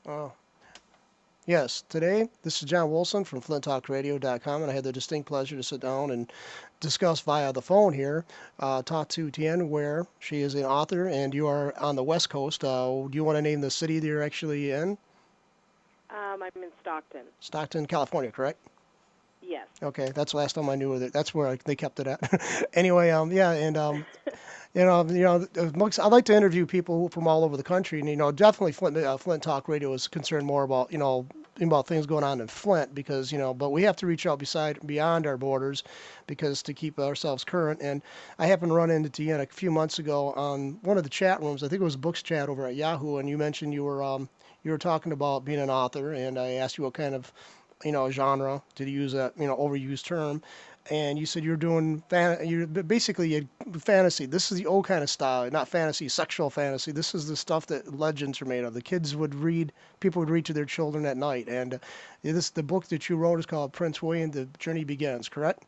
Oh, yes. Today, this is John Wilson from FlintTalkRadio.com, and I had the distinct pleasure to sit down and discuss via the phone here. Talk to Tienne Weyer. She is an author, and you are on the West Coast. Do you want to name the city that you're actually in? I'm in Stockton. Stockton, California, correct? Yes. Okay, that's the last time I knew of it. That's where they kept it at. Anyway, yeah, and I like to interview people from all over the country, and definitely Flint Talk Radio is concerned more about about things going on in Flint because but we have to reach out beyond our borders because to keep ourselves current. And I happened to run into Tiana a few months ago on one of the chat rooms. I think it was Books Chat over at Yahoo, and you mentioned you were talking about being an author, and I asked you what kind of genre to use that overused term, and you said you're doing you're basically fantasy. This is the old kind of style, not fantasy, sexual fantasy. This is the stuff that legends are made of. The kids would read, people would read to their children at night, and the book that you wrote is called Prince William: The Journey Begins. Correct?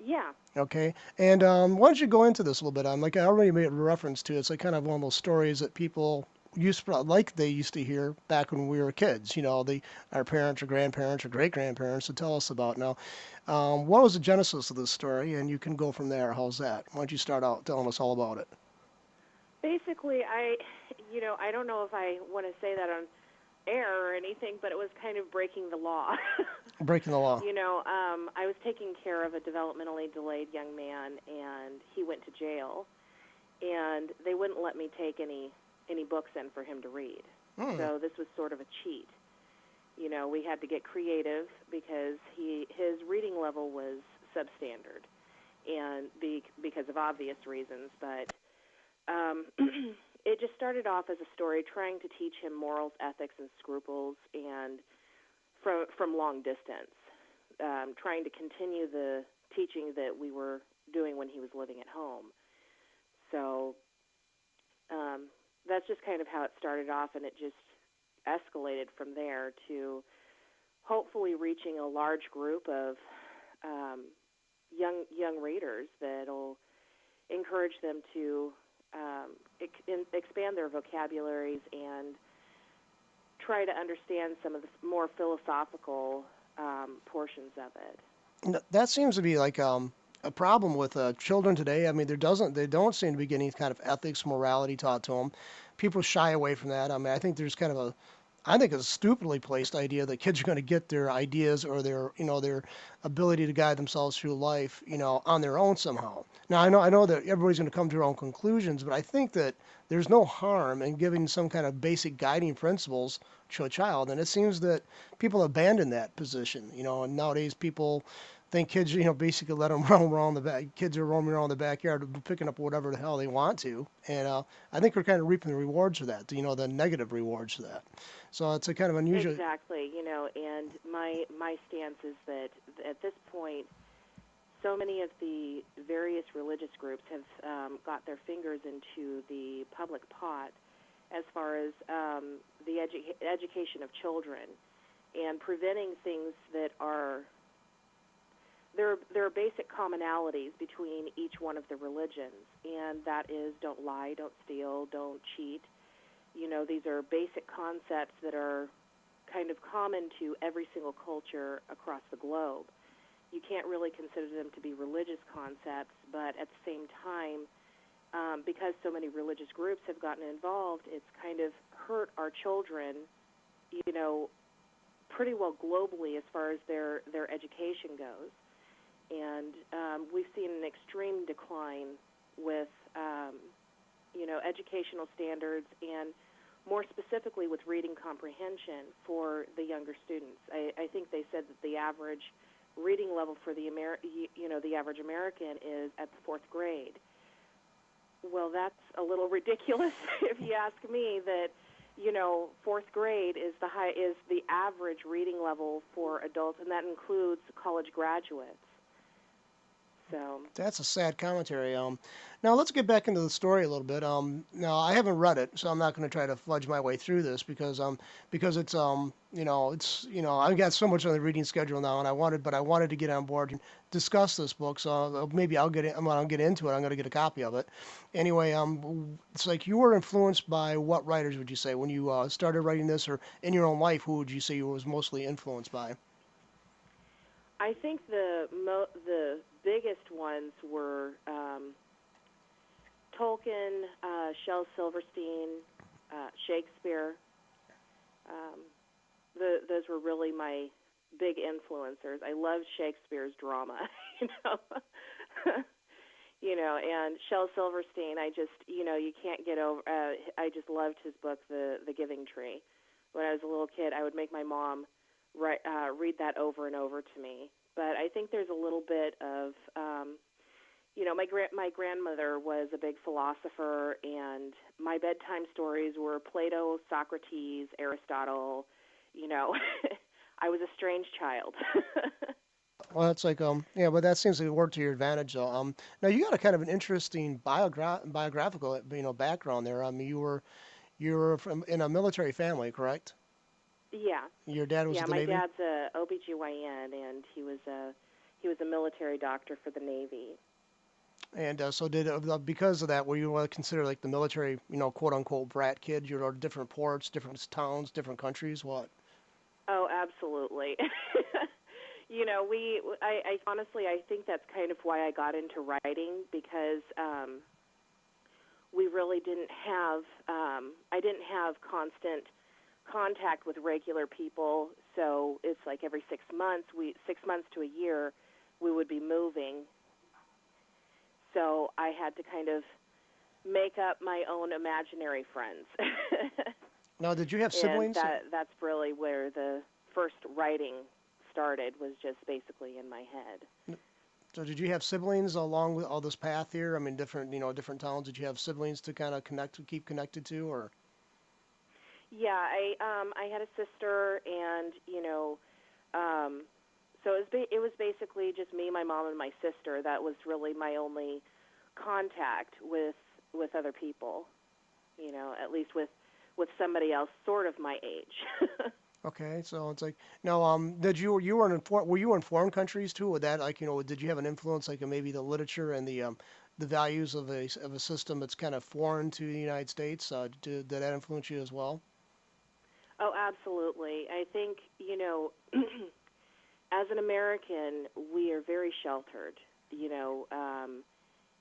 Yeah. Okay, and why don't you go into this a little bit? I'm like I already made a reference to it. It's like kind of one of those stories that people they used to hear back when we were kids. Our parents or grandparents or great grandparents would tell us about. Now, what was the genesis of this story? And you can go from there. How's that? Why don't you start out telling us all about it? Basically, I don't know if I want to say that on air or anything, but it was kind of breaking the law. Breaking the law. I was taking care of a developmentally delayed young man, and he went to jail, and they wouldn't let me take any books in for him to read. Hmm. So this was sort of a cheat. We had to get creative because his reading level was substandard, and because of obvious reasons. But it just started off as a story trying to teach him morals, ethics, and scruples, and from long distance, trying to continue the teaching that we were doing when he was living at home. So um, that's just kind of how it started off, and it just escalated from there to hopefully reaching a large group of um, young readers that'll encourage them to expand their vocabularies and try to understand some of the more philosophical portions of it. That seems to be like a problem with children today. I mean, they don't seem to be getting any kind of ethics, morality taught to them. People shy away from that. I mean, I think it's a stupidly placed idea that kids are going to get their ideas or their ability to guide themselves through life, on their own somehow. Now, I know that everybody's going to come to their own conclusions, but I think that there's no harm in giving some kind of basic guiding principles to a child. And it seems that people abandon that position, and nowadays people think kids, basically let them roam around the back. Kids are roaming around the backyard, picking up whatever the hell they want to, and I think we're kind of reaping the rewards of that. The negative rewards of that. So it's a kind of unusual. Exactly, and my stance is that at this point, so many of the various religious groups have got their fingers into the public pot as far as the education of children and preventing things that are there are basic commonalities between each one of the religions, and that is don't lie, don't steal, don't cheat. These are basic concepts that are kind of common to every single culture across the globe. You can't really consider them to be religious concepts, but at the same time, because so many religious groups have gotten involved, it's kind of hurt our children, you know, pretty well globally as far as their education goes. And we've seen an extreme decline with, educational standards and more specifically with reading comprehension for the younger students. I think they said that the average reading level for the average American is at the fourth grade. Well, that's a little ridiculous if you ask me. That fourth grade is the average reading level for adults, and that includes college graduates. So That's a sad commentary. Now let's get back into the story a little bit. Now I haven't read it, so I'm not going to try to fudge my way through this because it's it's I've got so much on the reading schedule now, and I wanted to get on board and discuss this book. So maybe I'll get it. I'll get into it. I'm going to get a copy of it. Anyway, it's like you were influenced by what writers would you say when you started writing this, or in your own life, who would you say you was mostly influenced by? I think the biggest ones were Tolkien, Shel Silverstein, Shakespeare. Um, those were really my big influencers. I loved Shakespeare's drama, you know. And Shel Silverstein, I just, you can't get over. I just loved his book, The Giving Tree. When I was a little kid, I would make my mom read that over and over to me. But I think there's a little bit of, my grandmother was a big philosopher, and my bedtime stories were Plato, Socrates, Aristotle. You know, I was a strange child. Well, it's like yeah, but that seems to work to your advantage though. Now you got a kind of an interesting biographical background there. I mean, you were from in a military family, correct? Yeah, Your dad was yeah. with the My Navy, dad's a OBGYN, and he was a military doctor for the Navy. and so did because of that, were you considered like the military, quote unquote brat kid? You know, different ports, different towns, different countries. What? Oh, absolutely. I honestly, I think that's kind of why I got into writing because we really didn't have, I didn't have constant contact with regular people. So it's like every 6 months, 6 months to a year, we would be moving. So I had to kind of make up my own imaginary friends. Now, did you have And siblings? that's really where the first writing started, was just basically in my head. So did you have siblings along with all this path here? I mean, different towns. Did you have siblings to kind of keep connected to, or? Yeah, I had a sister, and so it was basically just me, my mom, and my sister. That was really my only contact with other people. At least with somebody else sort of my age. Okay, so it's like now, did you were you in foreign countries too? Would that like did you have an influence like in maybe the literature and the values of a system that's kind of foreign to the United States? Did that influence you as well? Oh, absolutely. I think as an American, we are very sheltered. You know,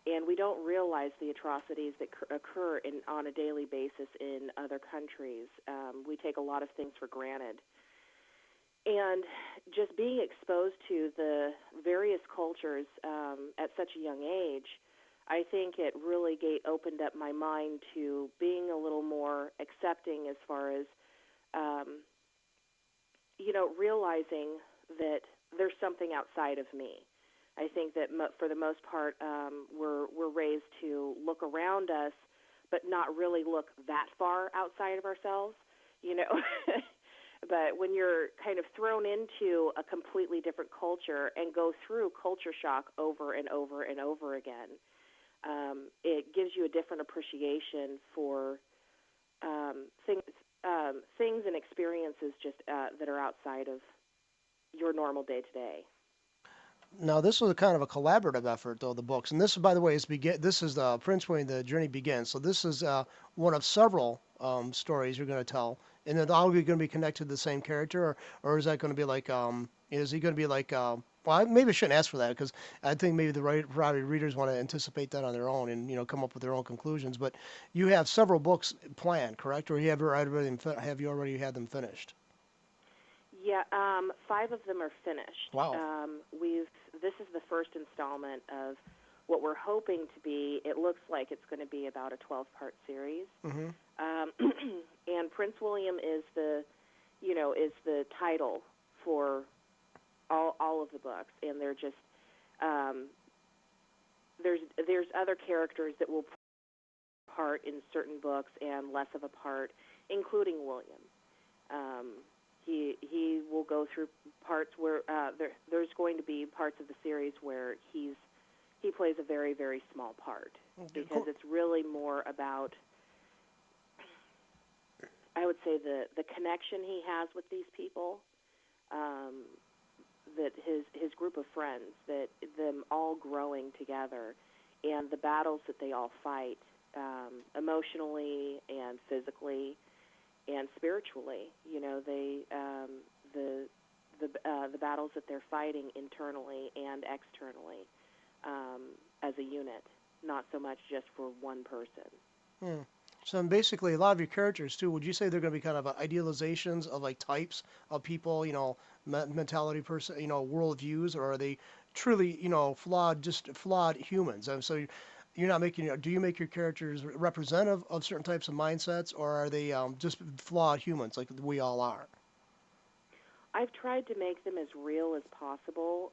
and we don't realize the atrocities that occur on a daily basis in other countries. We take a lot of things for granted. And just being exposed to the various cultures at such a young age, I think it really opened up my mind to being a little more accepting as far as, um, realizing that there's something outside of me. I think that for the most part, we're raised to look around us, but not really look that far outside of ourselves. You know, but when you're kind of thrown into a completely different culture and go through culture shock over and over and over again, it gives you a different appreciation for things and experiences just that are outside of your normal day to day. Now, this was a kind of a collaborative effort, though, the books. And this, by the way, this is Prince William, The Journey Begins. So this is one of several stories you're going to tell. And then all going to be connected to the same character, or is that going to be like, is he going to be like, well, maybe I shouldn't ask for that because I think maybe probably readers want to anticipate that on their own and, come up with their own conclusions. But you have several books planned, correct? Or have you already had them finished? Yeah, five of them are finished. Wow. We've This is the first installment of what we're hoping to be. It looks like it's going to be about a 12-part series. Mm-hmm. Um, and Prince William is the title for all of the books, and they're just um, there's other characters that will play a part in certain books and less of a part, including William. Um, he will go through parts where there's going to be parts of the series where he's he plays a very, very small part Okay, because it's really more about, I would say, the connection he has with these people, um, that his group of friends, that them all growing together, and the battles that they all fight, emotionally and physically and spiritually. The the battles that they're fighting internally and externally, as a unit, not so much just for one person. hmm. So basically, a lot of your characters too. Would you say they're going to be kind of idealizations of like types of people, mentality, person, worldviews, or are they truly, flawed, just flawed humans? So you're not making. Do you make your characters representative of certain types of mindsets, or are they just flawed humans like we all are? I've tried to make them as real as possible.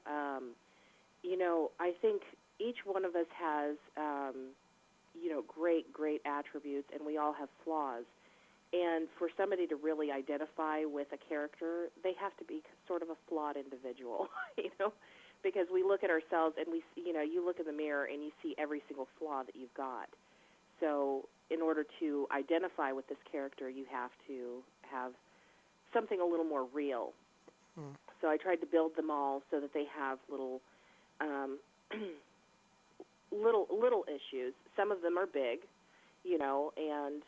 I think each one of us has, great, great attributes, and we all have flaws. And for somebody to really identify with a character, they have to be sort of a flawed individual, because we look at ourselves and you look in the mirror and you see every single flaw that you've got. So, in order to identify with this character, you have to have something a little more real. Hmm. So I tried to build them all so that they have um, little issues. Some of them are big, and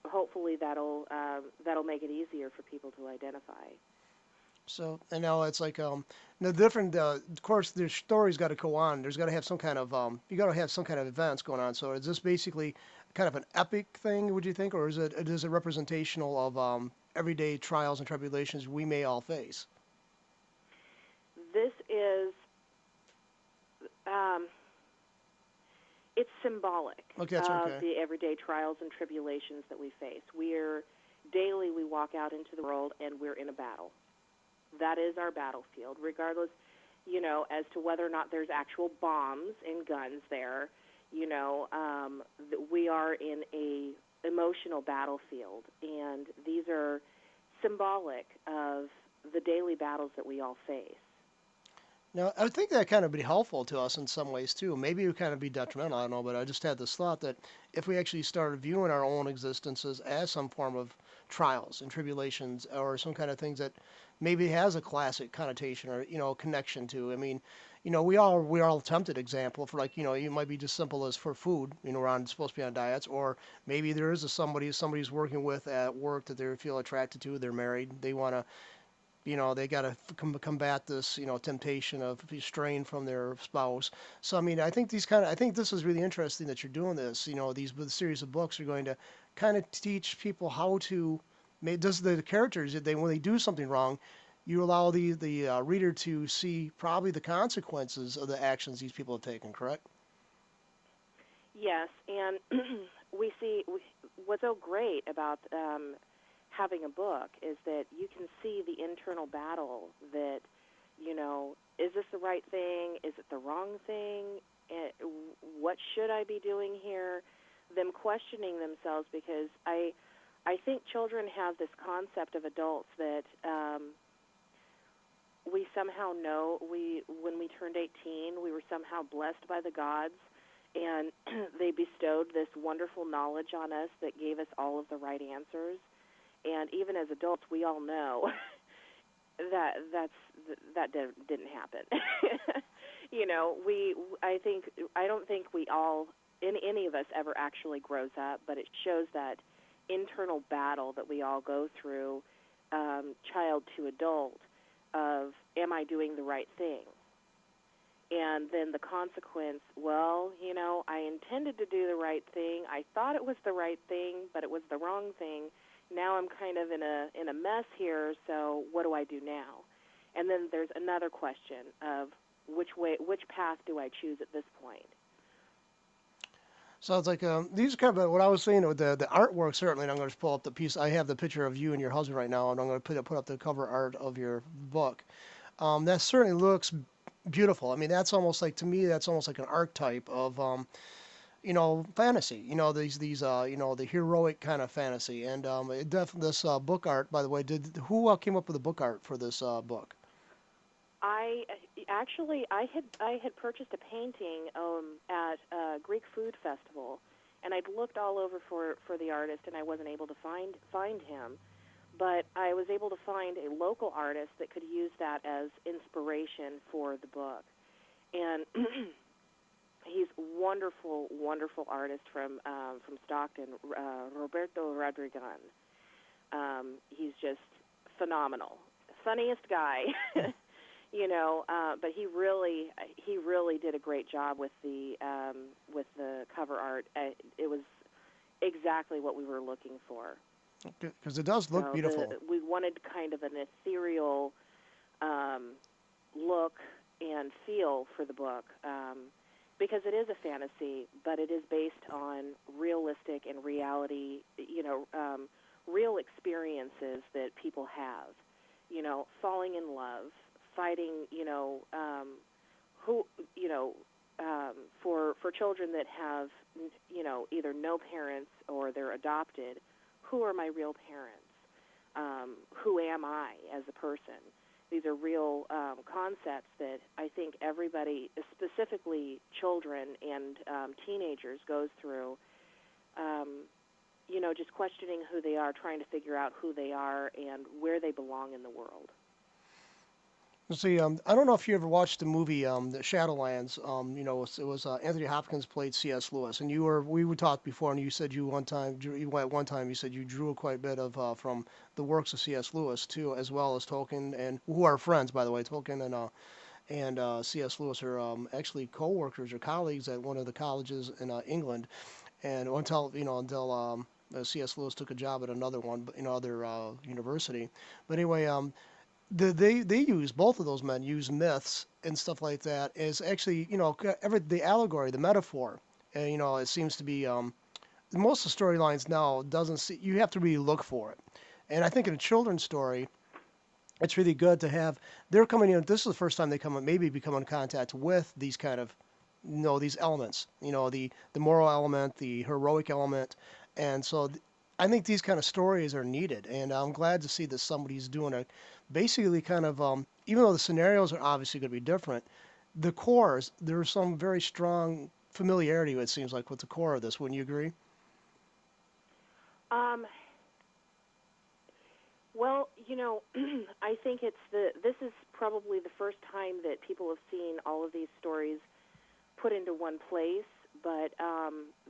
hopefully that'll make it easier for people to identify. So and now it's like the different. Of course, the story's got to go on. There's got to have some kind of you got to have some kind of events going on. So is this basically kind of an epic thing? Would you think, or is it representational of everyday trials and tribulations we may all face? This is um, it's symbolic Okay, that's of okay. the everyday trials and tribulations that we face. We walk out into the world and we're in a battle. That is our battlefield, regardless, as to whether or not there's actual bombs and guns there. We are in a emotional battlefield, and these are symbolic of the daily battles that we all face. Now, I think that kind of be helpful to us in some ways too. Maybe it would kind of be detrimental. I don't know, but I just had this thought that if we actually started viewing our own existences as some form of trials and tribulations, or some kind of things that maybe has a classic connotation or connection to. I mean, we are all tempted example for like it might be just simple as for food. We're supposed to be on diets, or maybe there is somebody's working with at work that they feel attracted to. They're married. They want to they got to combat this, temptation of straying from their spouse. So, I mean, I think this is really interesting that you're doing this. These with a series of books are going to kind of teach people how to, does the characters, when they do something wrong, you allow the reader to see probably the consequences of the actions these people have taken, correct? Yes, and what's so great about having a book is that you can see the internal battle that, is this the right thing? Is it the wrong thing? Eh, What should I be doing here? Them questioning themselves, because I think children have this concept of adults that, we somehow know, we when we turned 18, we were somehow blessed by the gods, and they bestowed this wonderful knowledge on us that gave us all of the right answers. And even as adults, we all know that didn't happen. We I don't think we all, any of us, ever actually grows up, but it shows that internal battle that we all go through, child to adult, of, am I doing the right thing? And then the consequence, well, I intended to do the right thing. I thought it was the right thing, but it was the wrong thing. Now I'm kind of in a mess here, so what do I do now? And then there's another question of, which path do I choose at this point? So it's like these are kind of what I was saying with the artwork. Certainly, and I'm going to pull up the piece. I have the picture of you and your husband right now, and I'm going to put up the cover art of your book. That certainly looks beautiful. I mean, that's almost like to me, that's almost like an archetype of fantasy. The heroic kind of fantasy. And this book art, by the way, did who came up with the book art for this book? I actually I had purchased a painting at a Greek food festival, and I'd looked all over for the artist, and I wasn't able to find him. But I was able to find a local artist that could use that as inspiration for the book. And he's wonderful, wonderful artist from Stockton, Roberto Rodrigan. He's just phenomenal, funniest guy, but he really did a great job with the cover art. It was exactly what we were looking for. Because it does look So beautiful. we wanted kind of an ethereal um, look and feel for the book, because it is a fantasy, but it is based on realistic and reality, real experiences that people have, falling in love, fighting, who, you know, for children that have, either no parents or they're adopted. Who are my real parents? Who am I as a person? These are real concepts that I think everybody, specifically children and teenagers, goes through. Um, just questioning who they are, trying to figure out who they are and where they belong in the world. See, I don't know if you ever watched the movie, the Shadowlands. It was Anthony Hopkins played C.S. Lewis, and we would talk before, and you said at one time you said you drew quite a bit of from the works of C.S. Lewis too, as well as Tolkien, and who are friends, by the way. Tolkien and C.S. Lewis are actually co-workers or colleagues at one of the colleges in England, and until C.S. Lewis took a job at another one, but other university. But anyway, they use both of those men use myths and stuff like that as actually the allegory, the metaphor. And it seems to be most of the storylines now doesn't see you have to really look for it. And I think in a children's story, it's really good to have they're coming in. This is the first time they maybe become in contact with these kind of these elements. The moral element, the heroic element, and so I think these kind of stories are needed. And I'm glad to see that somebody's doing a basically kind of even though the scenarios are obviously going to be different, the cores there's some very strong familiarity. It seems like with the core of this. Wouldn't you agree? Um, well, I think this is probably the first time that people have seen all of these stories put into one place, but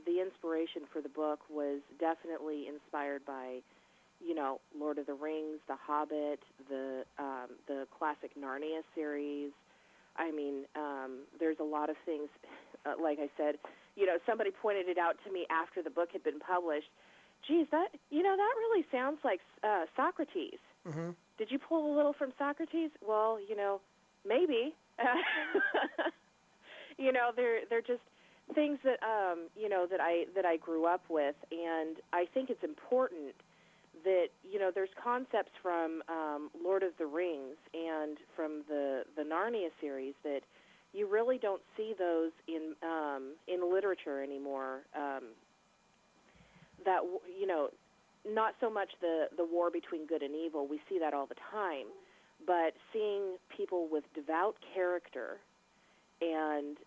the inspiration for the book was definitely inspired by, Lord of the Rings, The Hobbit, the classic Narnia series. I mean, there's a lot of things. Like I said, somebody pointed it out to me after the book had been published. Geez, that really sounds like Socrates. Hmm. Did you pull a little from Socrates? Well, maybe. They're just things that that I grew up with, and I think it's important that there's concepts from Lord of the Rings and from the Narnia series that you really don't see those in literature anymore. That not so much the war between good and evil. We see that all the time, but seeing people with devout character and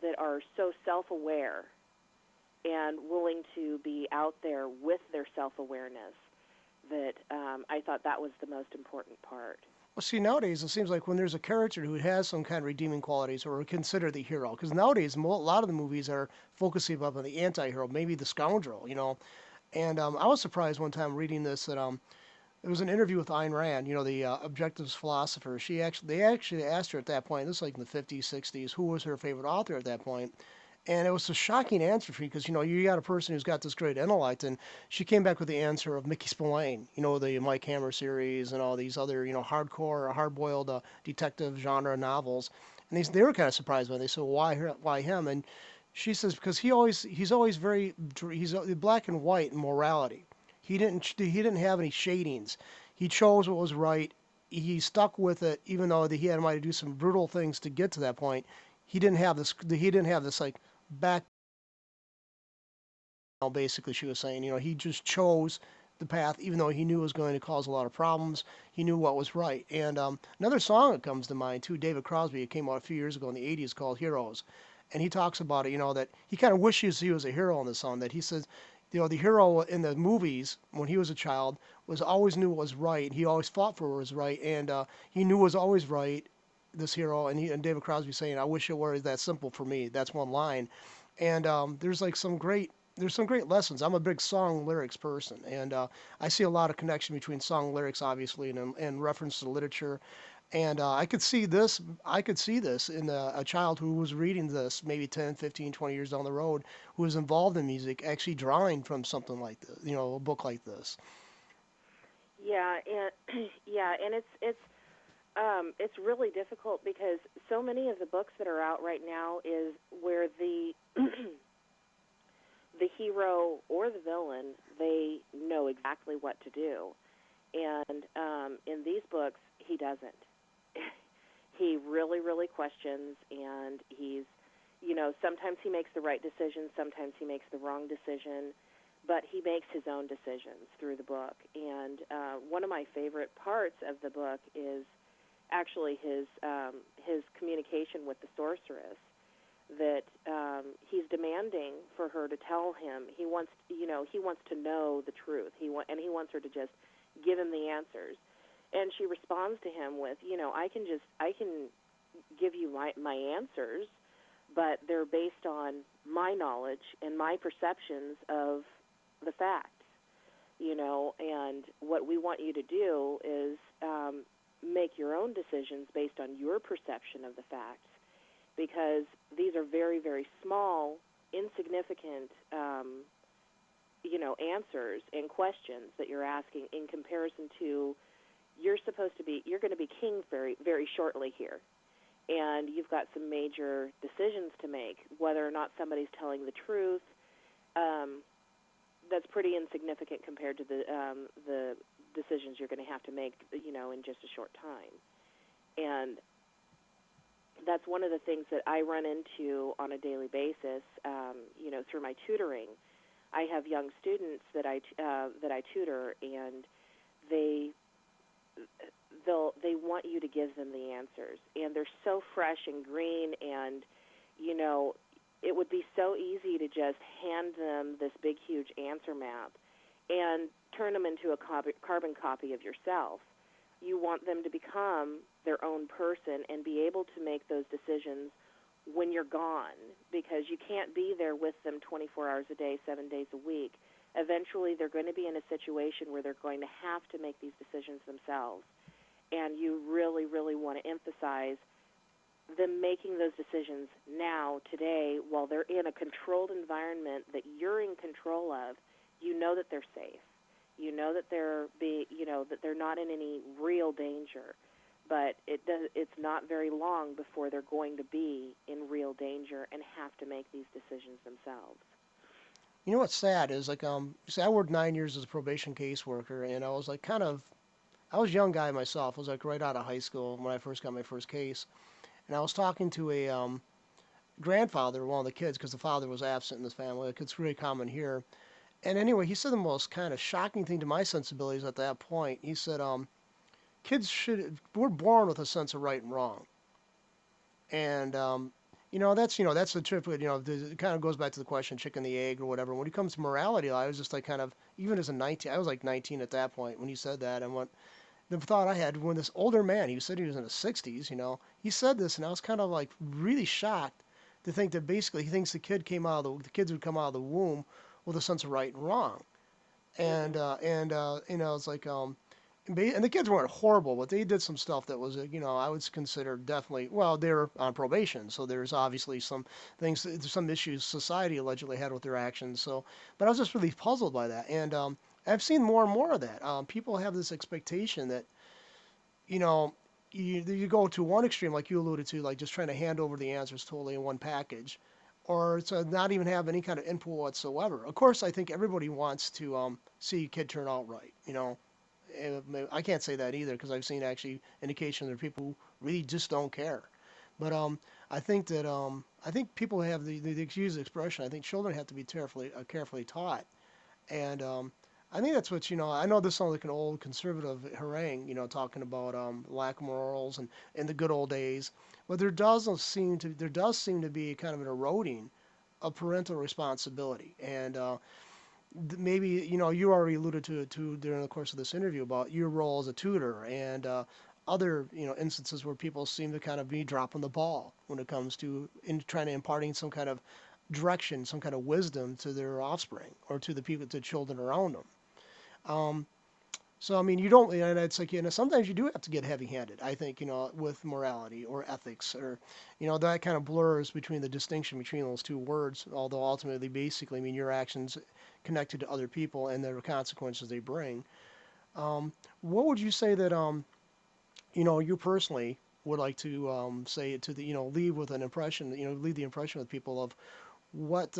that are so self-aware and willing to be out there with their self-awareness, that I thought that was the most important part. Well, see, nowadays it seems like when there's a character who has some kind of redeeming qualities or considered the hero, because nowadays a lot of the movies are focusing up on the anti-hero, maybe the scoundrel. And I was surprised one time reading this that it was an interview with Ayn Rand, the objectivist philosopher. They actually asked her at that point, this is like in the 50s, 60s, who was her favorite author at that point. And it was a shocking answer for me because, you got a person who's got this great intellect. And she came back with the answer of Mickey Spillane, the Mike Hammer series and all these other, hardcore, hard-boiled detective genre novels. And they were kind of surprised by it. They said, why him? And she says, because he's always he's black and white in morality. He didn't have any shadings. He chose what was right. He stuck with it, even though he had to do some brutal things to get to that point. He didn't have this. He didn't have this like back. Basically, she was saying, he just chose the path, even though he knew it was going to cause a lot of problems. He knew what was right. And another song that comes to mind too, David Crosby. It came out a few years ago in the '80s called "Heroes," and he talks about it. That he kind of wishes he was a hero in the song. That he says, the hero in the movies when he was a child was always knew what was right. He always fought for what was right, and he knew what was always right. This hero and David Crosby saying, "I wish it were that simple for me." That's one line, and there's some great lessons. I'm a big song lyrics person, and I see a lot of connection between song lyrics, obviously, and reference to literature. And I could see this in a child who was reading this maybe 10, 15, 20 years down the road, who was involved in music, actually drawing from something like this, a book like this. Yeah, and yeah, and it's really difficult because so many of the books that are out right now is where the hero or the villain, they know exactly what to do. And in these books, he doesn't. He really, really questions, and sometimes he makes the right decision, sometimes he makes the wrong decision, but he makes his own decisions through the book. And one of my favorite parts of the book is actually his communication with the sorceress, that he's demanding for her to tell him. He wants to know the truth. And he wants her to just give him the answers. And she responds to him with, I can give you my answers, but they're based on my knowledge and my perceptions of the facts. And what we want you to do is make your own decisions based on your perception of the facts, because these are very, very small, insignificant, answers and questions that you're asking in comparison to you're going to be king very, very shortly here. And you've got some major decisions to make, whether or not somebody's telling the truth. Um, that's pretty insignificant compared to the decisions you're going to have to make, in just a short time. And that's one of the things that I run into on a daily basis, through my tutoring. I have young students that I tutor, and they they want you to give them the answers, and they're so fresh and green, and you know it would be so easy to just hand them this big huge answer map and turn them into a carbon copy of yourself. You want them to become their own person and be able to make those decisions when you're gone, because you can't be there with them 24 hours a day, 7 days a week. Eventually, they're going to be in a situation where they're going to have to make these decisions themselves. And you really, really want to emphasize them making those decisions now, today, while they're in a controlled environment that you're in control of. You know that they're safe. You know that that they're not in any real danger. But it's not very long before they're going to be in real danger and have to make these decisions themselves. You know what's sad is like see, I worked 9 years as a probation caseworker, and I was like I was a young guy myself. I was like right out of high school when I first got my first case, and I was talking to a grandfather of one of the kids because the father was absent in this family. Like, it's really common here. And anyway, he said the most kind of shocking thing to my sensibilities at that point. He said, "Kids we're born with a sense of right and wrong," and that's the trip. It kind of goes back to the question, chicken the egg or whatever. When it comes to morality, I was just like kind of even as a 19, I was like 19 at that point when he said that, and what the thought I had when this older man, he said he was in his 60s, he said this, and I was kind of like really shocked to think that basically he thinks the kids would come out of the womb with a sense of right and wrong, Mhm. it's like and the kids weren't horrible, but they did some stuff that was, I would consider definitely, well, they're on probation, so there's obviously some issues society allegedly had with their actions. So, but I was just really puzzled by that, and I've seen more and more of that. People have this expectation that, you know, you go to one extreme, like you alluded to, like just trying to hand over the answers totally in one package, or to not even have any kind of input whatsoever. Of course, I think everybody wants to see a kid turn out right, I can't say that either because I've seen actually indication there are people who really just don't care. But I think people have the excuse expression. I think children have to be carefully taught, and I think that's what I know this sounds like an old conservative harangue, talking about lack of morals and the good old days, but there does seem to be kind of an eroding of parental responsibility, and maybe you already alluded to it too during the course of this interview about your role as a tutor and other instances where people seem to kind of be dropping the ball when it comes to trying to imparting some kind of direction, some kind of wisdom to their offspring or to the people, to children around them. Um, so I mean, you don't, and it's like sometimes you do have to get heavy-handed. I think with morality or ethics, or that kind of blurs between the distinction between those two words. Although ultimately, basically, I mean your actions connected to other people and the consequences they bring. Um, what would you say that you personally would like to say to the leave with an impression, leave the impression with people of what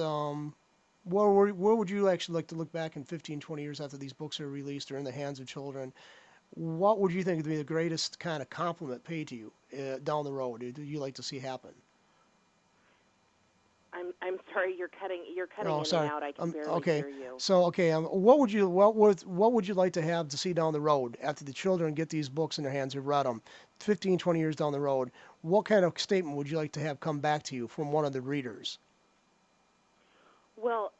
where would you actually like to look back in 15, 20 years after these books are released or in the hands of children? What would you think would be the greatest kind of compliment paid to you down the road? Do you like to see happen? I'm sorry, you're cutting Oh, in and sorry. out. I can barely Okay. hear you. So, okay. What would you like to have to see down the road after the children get these books in their hands, have read them, 15, 20 years down the road? What kind of statement would you like to have come back to you from one of the readers? Well,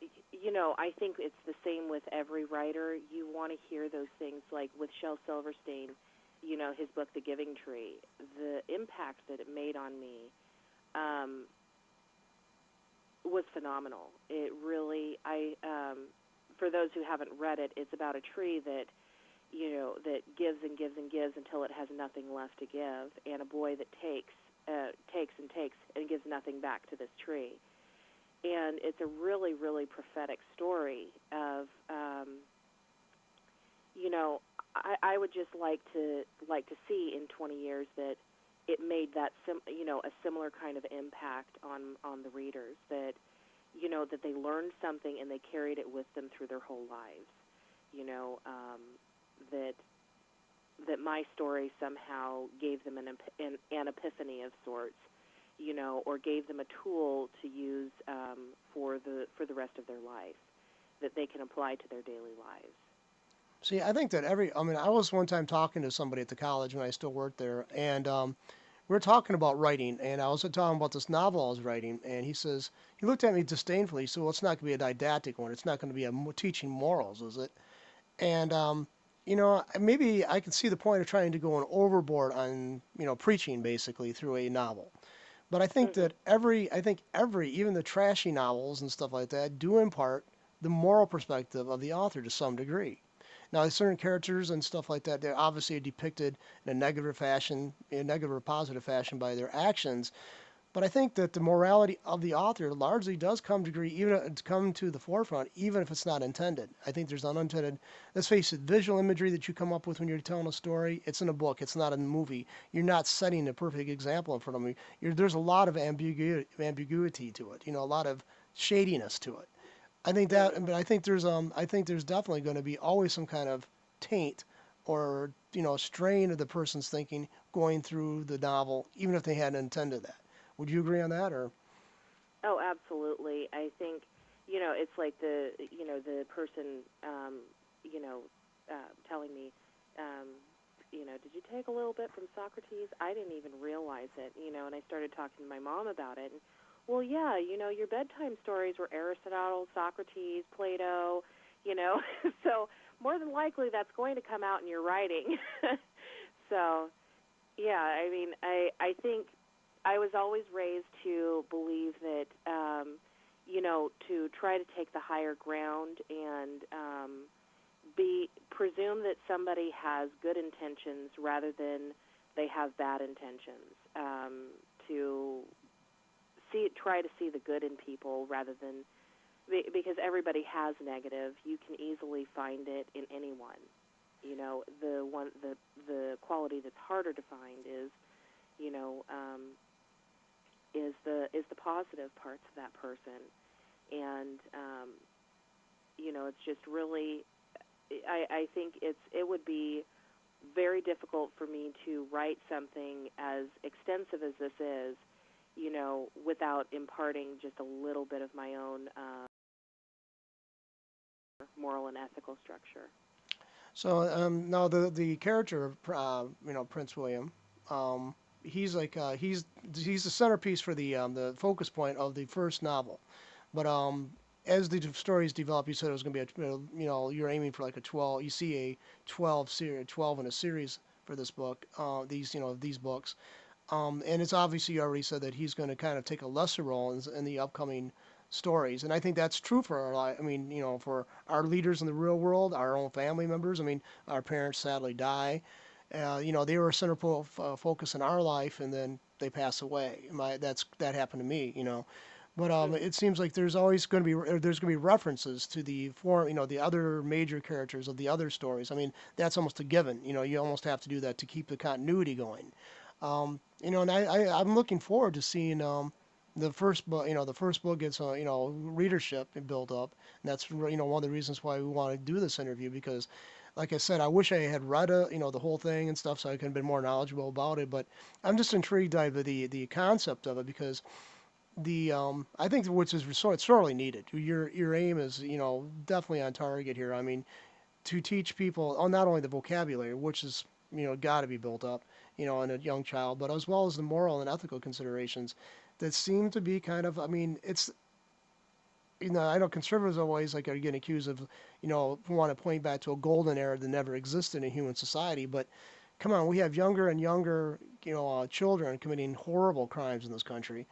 I think it's the same with every writer. You want to hear those things, like with Shel Silverstein, his book The Giving Tree. The impact that it made on me um, was phenomenal. It really, for those who haven't read it, it's about a tree that gives and gives and gives until it has nothing left to give, and a boy that takes and takes and gives nothing back to this tree. And it's a really, really prophetic story of, you know, I would just like to see in 20 years that it made a similar kind of impact on the readers, that that they learned something and they carried it with them through their whole lives. You know, that my story somehow gave them an epiphany of sorts, or gave them a tool to use for the rest of their life that they can apply to their daily lives. See, I think that I mean, I was one time talking to somebody at the college when I still worked there, and we were talking about writing, and I was talking about this novel I was writing, and he looked at me disdainfully. He said, "Well, it's not going to be a didactic one. It's not going to be teaching morals, is it?" And maybe I can see the point of trying to go overboard on preaching basically through a novel. But I think Mhm. that even the trashy novels and stuff like that do impart the moral perspective of the author to some degree. Now, there's certain characters and stuff like that, they're obviously depicted in a negative fashion, in a negative or positive fashion by their actions. But I think that the morality of the author largely does come to the forefront, even if it's not intended. I think there's unintended. Let's face it, visual imagery that you come up with when you're telling a story, it's in a book. It's not in a movie. You're not setting a perfect example in front of me. There's a lot of ambiguity to it. A lot of shadiness to it. Mhm. But I think there's definitely going to be always some kind of taint or strain of the person's thinking going through the novel, even if they hadn't intended that. Would you agree on that, or? Oh, absolutely. I think, it's like the person, telling me, um, did you take a little bit from Socrates? I didn't even realize it, and I started talking to my mom about it. And, well, yeah, your bedtime stories were Aristotle, Socrates, Plato, you know, so more than likely that's going to come out in your writing. So, yeah, I mean, I think I was always raised to believe that, to try to take the higher ground and presume that somebody has good intentions rather than they have bad intentions. To try to see the good in people rather than because everybody has negative. You can easily find it in anyone. The quality that's harder to find you know, is the positive parts of that person, and it's just really. I think it would be very difficult for me to write something as extensive as this is, without imparting just a little bit of my own moral and ethical structure. So now the character of Prince William, um, he's like he's the centerpiece for the focus point of the first novel. But as the stories develop, you said it was going to be you're aiming for like a 12. You see a 12 in a series for this book. These books. And it's obviously you already said that he's going to kind of take a lesser role in the upcoming stories, and I think that's true for I mean, for our leaders in the real world, our own family members. I mean, our parents sadly die. They were a central focus in our life, and then they pass away. That happened to me. But Mhm. it seems like there's always going to be references to the other major characters of the other stories. I mean, that's almost a given. You almost have to do that to keep the continuity going. And I'm looking forward to seeing the first book. The first book gets readership built up, and that's one of the reasons why we want to do this interview because, like I said, I wish I had read the whole thing and stuff so I could have been more knowledgeable about it. But I'm just intrigued by the concept of it because the I think which is it's sorely needed. Your aim is definitely on target here. I mean, to teach people not only the vocabulary, which is got to be built up, in a young child, but as well as the moral and ethical considerations that seem to be kind of. I mean, it's I know conservatives always like are getting accused of want to point back to a golden era that never existed in human society, but come on, we have younger and younger children committing horrible crimes in this country.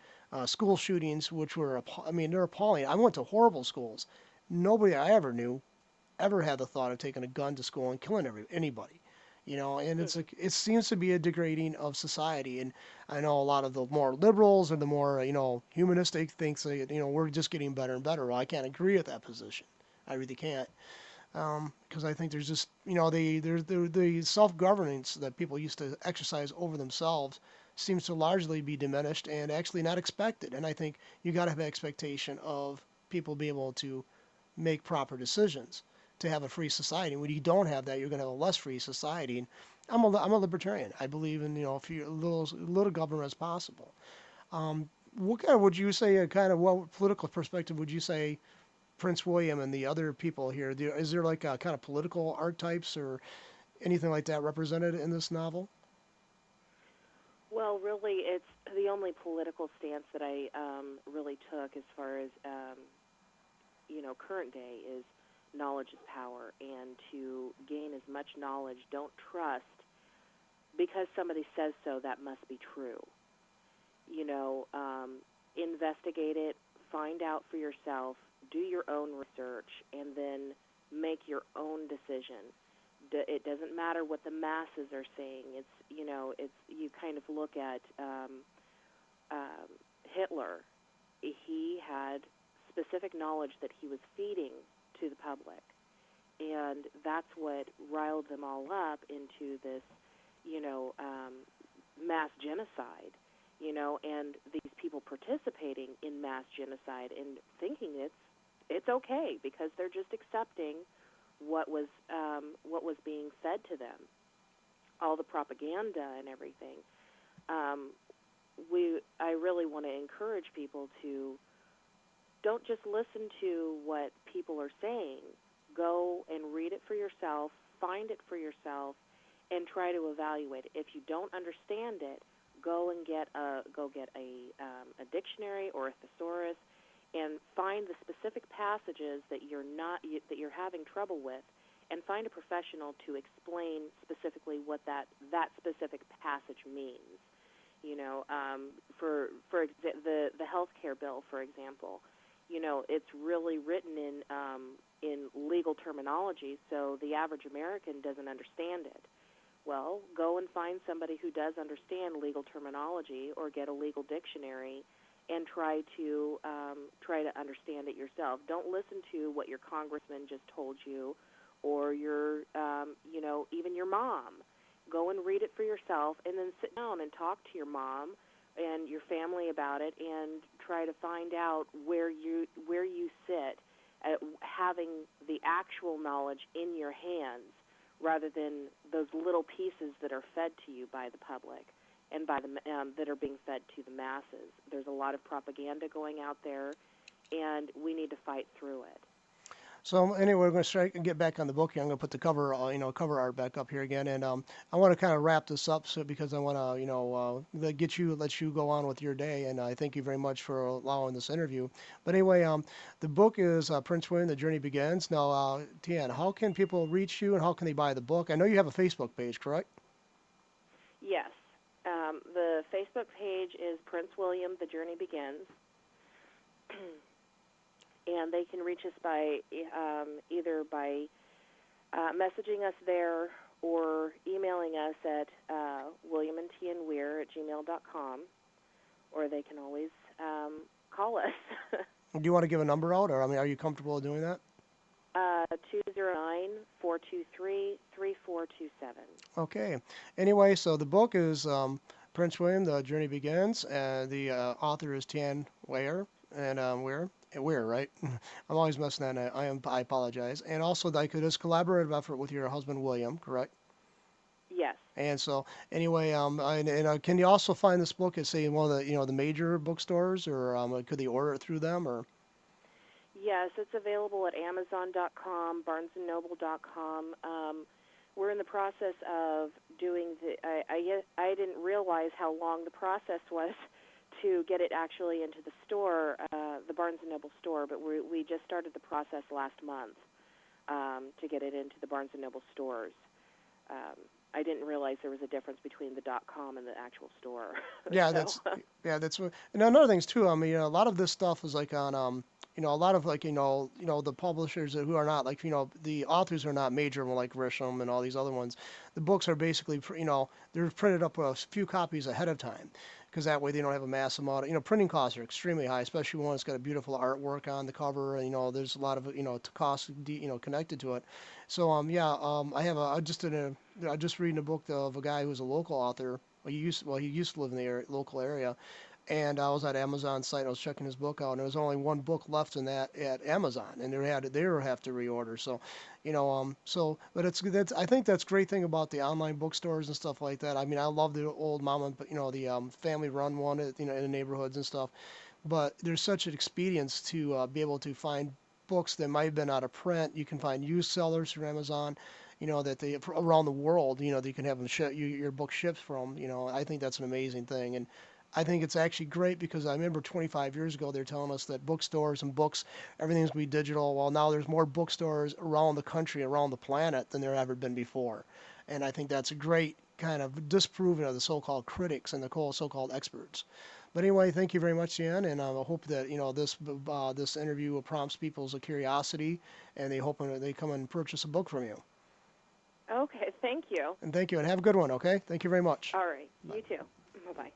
School shootings, which were I mean they're appalling. I went to horrible schools. Nobody I ever knew ever had the thought of taking a gun to school and killing anybody. And Mhm. it seems to be a degrading of society. And I know a lot of the more liberals or the more humanistic thinks that we're just getting better and better. Well, I can't agree with that position. I really can't, because I think there's just the self governance that people used to exercise over themselves seems to largely be diminished and actually not expected. And I think you got to have an expectation of people being able to make proper decisions to have a free society. When you don't have that, you're going to have a less free society. And I'm a libertarian. I believe in few little government as possible. What kind of would you say? Kind of what political perspective would you say Prince William and the other people here? Is there like a kind of political archetypes or anything like that represented in this novel? Well, really, it's the only political stance that I really took as far as current day is knowledge is power, and to gain as much knowledge, don't trust because somebody says so. That must be true. You know, investigate it, find out for yourself, do your own research, and then make your own decision. It doesn't matter what the masses are saying. It's you kind of look at um, Hitler. He had specific knowledge that he was feeding to the public, and that's what riled them all up into this, you know, um, mass genocide. And these people participating in mass genocide and thinking it's okay because they're just accepting what was being said to them, all the propaganda and everything. Um, I really want to encourage people to don't just listen to what people are saying. Go and read it for yourself, find it for yourself, and try to evaluate it. If you don't understand it, go get a dictionary or a thesaurus, and find the specific passages that you're having trouble with, and find a professional to explain specifically what that specific passage means. The healthcare bill, for example, it's really written in legal terminology, so the average American doesn't understand it. Well, go and find somebody who does understand legal terminology, or get a legal dictionary, and try to understand it yourself. Don't listen to what your congressman just told you, or even your mom. Go and read it for yourself, and then sit down and talk to your mom and your family about it, and try to find out where you sit at having the actual knowledge in your hands, rather than those little pieces that are fed to you by the public and that are being fed to the masses. There's a lot of propaganda going out there, and we need to fight through it. So anyway, we're going to strike and get back on the book here. I'm going to put the cover, cover art back up here again, and I want to kind of wrap this up so because I want to, let you go on with your day, and I thank you very much for allowing this interview. But anyway, the book is Prince William: The Journey Begins. Now, Tian, how can people reach you, and how can they buy the book? I know you have a Facebook page, correct? Yes. The Facebook page is Prince William, The Journey Begins. And they can reach us by either by messaging us there or emailing us at williamandtienneweir@gmail.com, or they can always call us. Do you want to give a number out, or I mean, are you comfortable doing that? 209-423-3427. Okay. Anyway, so the book is Prince William: The Journey Begins, and the author is Tienne Weyer, and Weir, right? I'm always messing that up. I apologize. And also, like this collaborative effort with your husband William, correct? Yes. And so, anyway, can you also find this book at say one of the the major bookstores, or could they order it through them, or? Yes, it's available at Amazon.com, BarnesandNoble.com. We're in the process of doing I didn't realize how long the process was to get it actually into the store, the Barnes and Noble store. But we just started the process last month to get it into the Barnes and Noble stores. Um, I didn't realize there was a difference between the .com and the actual store. Yeah, so and another things too. I mean, a lot of this stuff is like on a lot of like the publishers who are not like the authors are not major like Grisham and all these other ones. The books are basically they're printed up a few copies ahead of time because that way they don't have a mass amount of printing costs are extremely high, especially when it's got a beautiful artwork on the cover. And, there's a lot of costs connected to it. So I have I just reading a book of a guy who's a local author. He used to live in the local area, and I was at Amazon site. I was checking his book out, and there was only one book left in that at Amazon, and they were have to reorder. So, but that's I think that's great thing about the online bookstores and stuff like that. I mean, I love the old mom and the family run one in the neighborhoods and stuff. But there's such an expedience to be able to find books that might have been out of print. You can find used sellers through Amazon, that they around the world, that you can have them your book shipped from. I think that's an amazing thing, and I think it's actually great because I remember 25 years ago they're telling us that bookstores and books, everything's going to be digital. Well, now there's more bookstores around the country, around the planet than there ever been before, and I think that's a great kind of disproving of the so-called critics and the so-called experts. But anyway, thank you very much, Ian, and I hope that this interview prompts people's curiosity, and they hope they come and purchase a book from you. okay, thank you. And thank you, and have a good one. Okay, thank you very much. All right, Bye. you too. Bye bye.